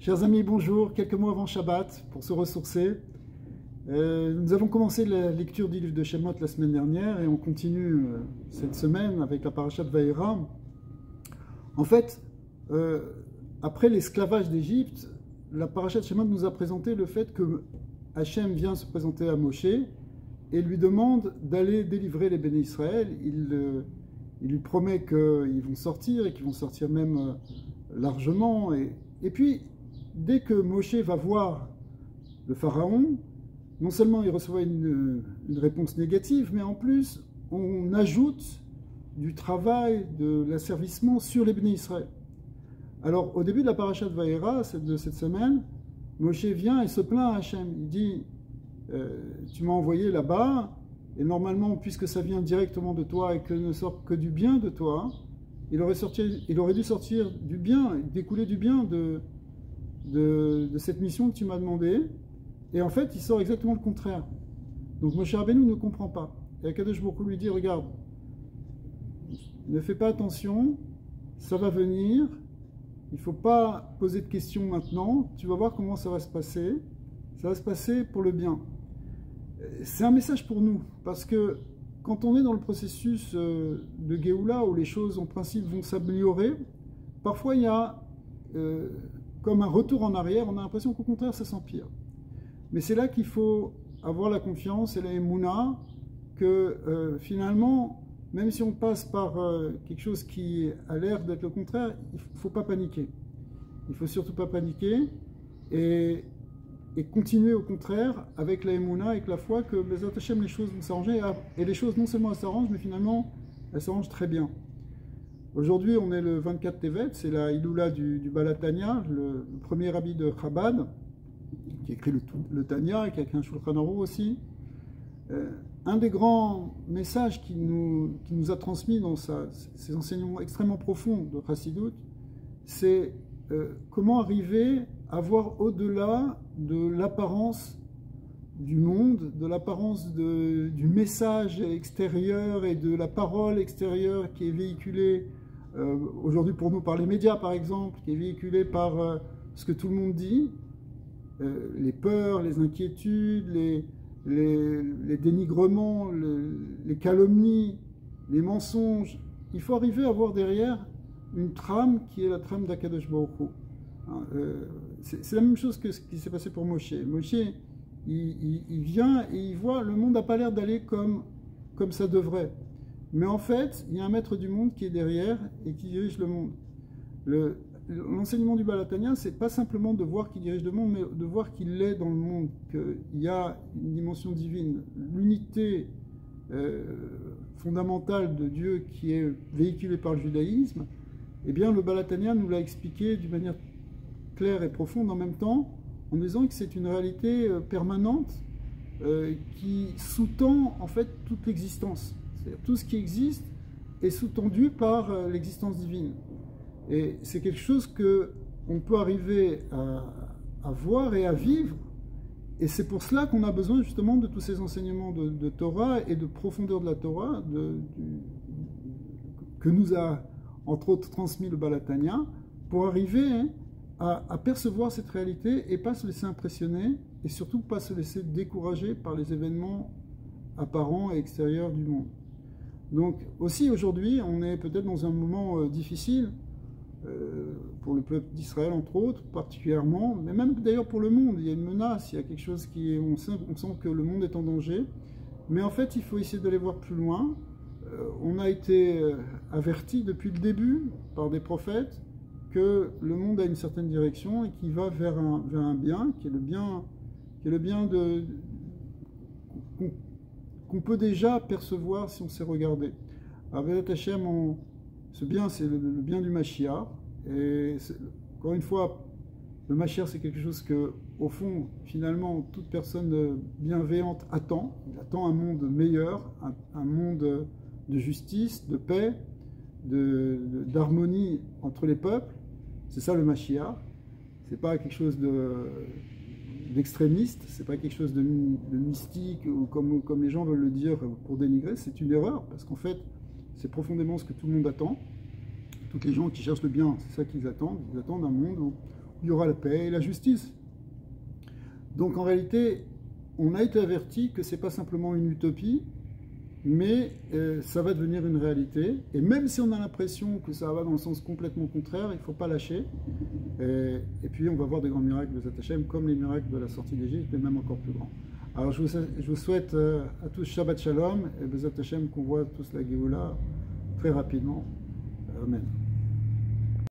Chers amis, bonjour. Quelques mots avant Shabbat pour se ressourcer. Nous avons commencé la lecture du livre de Shemot la semaine dernière et on continue cette semaine avec la parasha de Vaïra. En fait, après l'esclavage d'Égypte, la parasha de Shemot nous a présenté le fait que Hachem vient se présenter à Moshe et lui demande d'aller délivrer les béné Israël. Il lui promet qu'ils vont sortir et qu'ils vont sortir même largement. Et puis, dès que Moshe va voir le pharaon, non seulement il recevra une réponse négative, mais en plus, on ajoute du travail, de l'asservissement sur les béné Israël. Alors, au début de la paracha de Vaïra, de cette semaine, Moshe vient et se plaint à Hachem. Il dit, tu m'as envoyé là-bas, et normalement, puisque ça vient directement de toi et que ne sort que du bien de toi, il aurait dû sortir du bien, découler du bien de cette mission que tu m'as demandé. Et en fait, il sort exactement le contraire. Donc Moshe Rabbeinu ne comprend pas. Et Akadosh Baruch Hu lui dit, regarde, ne fais pas attention, ça va venir, il ne faut pas poser de questions maintenant, tu vas voir comment ça va se passer pour le bien. C'est un message pour nous, parce que quand on est dans le processus de Géoula, où les choses en principe vont s'améliorer, parfois il y a comme un retour en arrière, on a l'impression qu'au contraire ça s'empire. Mais c'est là qu'il faut avoir la confiance et la émouna que finalement, même si on passe par quelque chose qui a l'air d'être le contraire, il ne faut pas paniquer. Il ne faut surtout pas paniquer et continuer au contraire avec la émouna, avec la foi que Bezrat Hashem, les choses vont s'arranger. Et les choses non seulement elles s'arrangent, mais finalement elles s'arrangent très bien. Aujourd'hui, on est le 24 Tevet, c'est la Iloula du Baal HaTanya, le premier rabbi de Chabad, qui a écrit le Tanya et qui a écrit un Shulchan Aruch aussi. Un des grands messages qu'il nous a transmis dans ses enseignements extrêmement profonds de Chassidut, c'est comment arriver à voir au-delà de l'apparence du monde, de l'apparence du message extérieur et de la parole extérieure qui est véhiculée aujourd'hui pour nous par les médias par exemple, qui est véhiculée par ce que tout le monde dit, les peurs, les inquiétudes, les dénigrements, les calomnies, les mensonges. Il faut arriver à voir derrière une trame qui est la trame d'Akadosh Baruch Hu. C'est la même chose que ce qui s'est passé pour Moshe. Moshe, il vient et il voit le monde n'a pas l'air d'aller comme ça devrait. Mais en fait, il y a un maître du monde qui est derrière et qui dirige le monde. L'enseignement du Baal HaTanya, c'est pas simplement de voir qu'il dirige le monde, mais de voir qu'il est dans le monde, qu'il y a une dimension divine, l'unité fondamentale de Dieu qui est véhiculée par le judaïsme. Eh bien, le Baal HaTanya nous l'a expliqué d'une manière claire et profonde en même temps, en disant que c'est une réalité permanente qui sous-tend en fait toute l'existence. C'est-à-dire tout ce qui existe est sous-tendu par l'existence divine. Et c'est quelque chose qu'on peut arriver à voir et à vivre. Et c'est pour cela qu'on a besoin justement de tous ces enseignements de Torah et de profondeur de la Torah que nous a entre autres transmis le Baal HaTanya pour arriver à percevoir cette réalité et pas se laisser impressionner et surtout pas se laisser décourager par les événements apparents et extérieurs du monde. Donc aussi aujourd'hui, on est peut-être dans un moment difficile pour le peuple d'Israël entre autres, particulièrement, mais même d'ailleurs pour le monde, il y a une menace, il y a quelque chose on sent que le monde est en danger, mais en fait il faut essayer d'aller voir plus loin. On a été averti depuis le début par des prophètes que le monde a une certaine direction et qu'il va vers un bien, qui est le bien qu'on peut déjà percevoir si on sait regarder. Avec Hachem, ce bien, c'est le bien du Mashiach. Et encore une fois, le Mashiach, c'est quelque chose que, au fond, finalement, toute personne bienveillante attend. Il attend un monde meilleur, un monde de justice, de paix, d'harmonie entre les peuples. C'est ça le Mashiach. C'est pas quelque chose d'extrémiste, c'est pas quelque chose de mystique ou comme les gens veulent le dire pour dénigrer. C'est une erreur parce qu'en fait, c'est profondément ce que tout le monde attend. Toutes les gens qui cherchent le bien, c'est ça qu'ils attendent. Ils attendent un monde il y aura la paix et la justice. Donc en réalité, on a été averti que ce n'est pas simplement une utopie, mais ça va devenir une réalité. Et même si on a l'impression que ça va dans le sens complètement contraire, il ne faut pas lâcher. Et puis on va voir des grands miracles de Bezat Hashem, comme les miracles de la sortie d'Égypte, mais même encore plus grands. Alors je vous souhaite à tous Shabbat Shalom, et Bezat Hashem qu'on voit tous la Géoula très rapidement. Amen.